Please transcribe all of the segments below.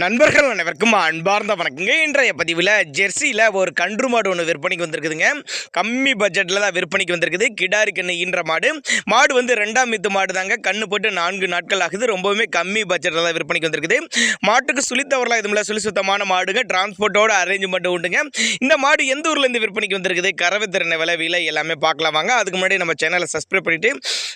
நண்பர்கள் அனைவருக்கும் அன்பார்ந்த வணக்கங்க. இன்றைய பதிவில் ஜெர்சியில் ஒரு கன்று மாடு ஒன்று விற்பனைக்கு வந்திருக்குதுங்க. கம்மி பட்ஜெட்டில் தான் விற்பனைக்கு வந்திருக்குது. கிடாரி கண்ணு ஈன்ற மாடு. மாடு வந்து 2ஆம் ஈத்து மாடு தாங்க. கண்ணு போட்டு 4 நாட்கள் ஆகுது. ரொம்பவுமே கம்மி பட்ஜெட்டில் தான் விற்பனைக்கு வந்திருக்குது. மாட்டுக்கு சுழித்தவரெலாம் இதுமில்ல, சுத்தமான மாடுங்க. டிரான்ஸ்போர்ட்டோட அரேஞ்ச்மெண்ட் உண்டுங்க. இந்த மாடு எந்த ஊர்லேருந்து விற்பனைக்கு வந்திருக்குது, கறவை திறனை விலை எல்லாமே பார்க்கலாம் வாங்க. அதுக்கு முன்னாடி நம்ம சேனலை சப்ஸ்கிரைப் பண்ணிட்டு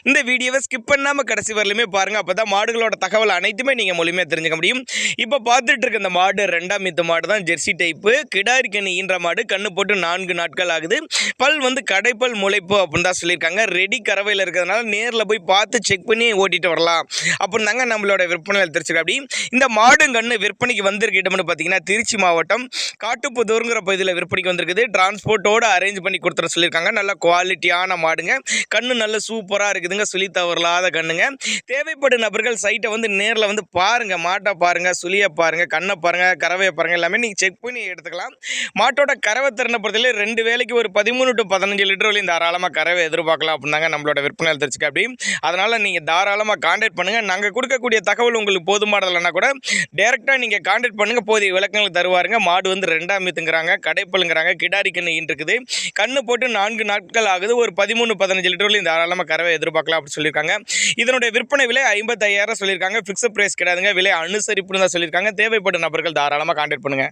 இந்த வீடியோவை ஸ்கிப் பண்ணாமல் கடைசி வரலுமே பாருங்கள். அப்போ தான் மாடுகளோட தகவல் அனைத்துமே நீங்கள் மூலியமாக தெரிஞ்சுக்க முடியும். இப்போ பார்த்துட்டு இருக்க இந்த மாடு 2ஆம் ஈத்து மாடு தான். ஜெர்சி டைப்பு கிடாரி கண்ணு ஈன்ற மாடு. கண்ணு போட்டு 4 நாட்கள் ஆகுது. பல் வந்து கடைப்பல் முளைப்பு அப்படின்னு தான் சொல்லியிருக்காங்க. ரெடி கறவையில் இருக்கிறதுனால நேரில் போய் பார்த்து செக் பண்ணி ஓட்டிட்டு வரலாம் அப்படின்னு தாங்க நம்மளோட விற்பனையில் தெரிஞ்சுக்க. அப்படி இந்த மாடு கண்ணு விற்பனைக்கு வந்திருக்கிட்டோம்னு பார்த்தீங்கன்னா திருச்சி மாவட்டம் காட்டுப்புதூருங்கிற பகுதியில் விற்பனைக்கு வந்திருக்குது. டிரான்ஸ்போர்ட்டோடு அரேஞ்ச் பண்ணி கொடுத்துட சொல்லியிருக்காங்க. நல்ல குவாலிட்டியான மாடுங்க. கண்ணு நல்ல சூப்பராக இருக்குதுங்க. சுழி தவறலாத கண்ணுங்க. தேவைப்படும் நபர்கள் சைட்டை வந்து நேரில் வந்து பாருங்கள். மாட்டை பாருங்கள், சுழியை பாருங்கள், கண்ணை பாருங்கள், கறவையை பாருங்கள், எல்லாமே நீங்கள் செக் பண்ணி எடுத்துக்கலாம். மாட்டோட கறவை திறனை பொறுத்தவரை 2 வேலைக்கு ஒரு 13 to 15 லிட்டர் வரையும் தாராளமாக கறவை எதிர்பார்க்கலாம் அப்படின்னாங்க நம்மளோட விற்பனை தெரிஞ்சுக்க. அப்படி அதனால் நீங்கள் தாராளமாக கான்டாக்ட் பண்ணுங்கள். நாங்கள் கொடுக்கக்கூடிய தகவல் உங்களுக்கு போதுமானதில்லைன்னா கூட டேரெக்டாக நீங்கள் கான்டாக்ட் பண்ணுங்கள். போதிய விளக்கங்கள் தருவாருங்க. மாடு வந்து 2ஆம் ஈத்துங்கிறாங்க, கடைப்பலுங்கிறாங்க, கிடாரி கண்ணு இருக்குது. கண்ணு போட்டு 4 நாட்கள் ஆகுது. ஒரு 13-15 லிட்டர் வரையும் தாராளமாக கறவை எதிர்பார்க்கலாம் அப்படின்னு சொல்லியிருக்காங்க. இதனுடைய விற்பனை விலை 55,000 சொல்லியிருக்காங்க. ஃபிக்ஸட் பிரைஸ் கிடையாதுங்க. விலை அனுசரிப்புன்னு தான் சொல்லியிருக்காங்க. தேவைப்படும் நபர்கள் தாராளமாக கான்டாக்ட் பண்ணுங்கள்.